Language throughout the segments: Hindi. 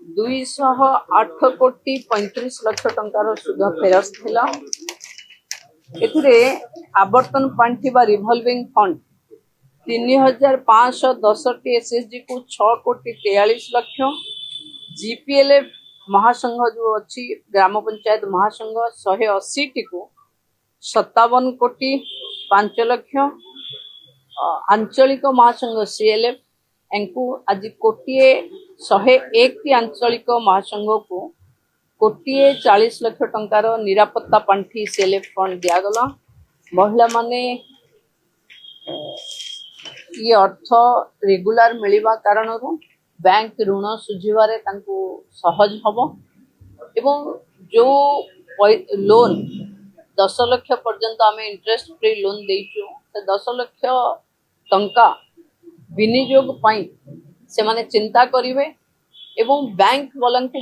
208,35,00,000 टंकार सुध फेरस्त थिला। एथिरे आवर्तन पांठि बा रिवॉल्विंग फंड 3,510 एसएसजी को 6,43,00,000, जीपीएलएफ महासंघ जो अच्छी ग्राम पंचायत महासंघ 180 टी को 57,05,00,000, आंचलिक महासंघ सीएलएफ एंकु आज 1,101 आंचलिक महासंघ को 1,40,00,000 टंकार निरापत्ता पांठि सीएलएफ फंड दिगला। महिला माने ये अर्थ रेगुलर मिलवा कारण बैंक ऋण सुझिबारे तांको सहज हबो एवं जो लोन 10 लाख पर्यंत आम इंटरेस्ट फ्री लोन देइछु से 10 लाख टंका विनियोग पाई से माने चिंता करिवे एवं बैंक वालन को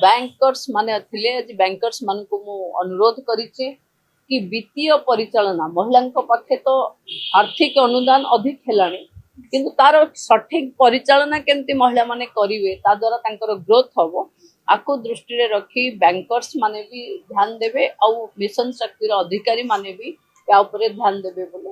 बैंकर्स माने थिले बैंकर्स मान को मु अनुरोध करिछि कि वित्तीय परिचालना महिला पाखे तो आर्थिक अनुदान अधिक हेलानी किंतु तार सठिक परिचालना केमती महिला माने करिवे ता द्वारा तांकर ग्रोथ हबो आको दृष्टि रे रखी बैंकर्स माने भी ध्यान देबे और मिशन शक्ति रो अधिकारी माने भी या ऊपर ध्यान देबे बोले।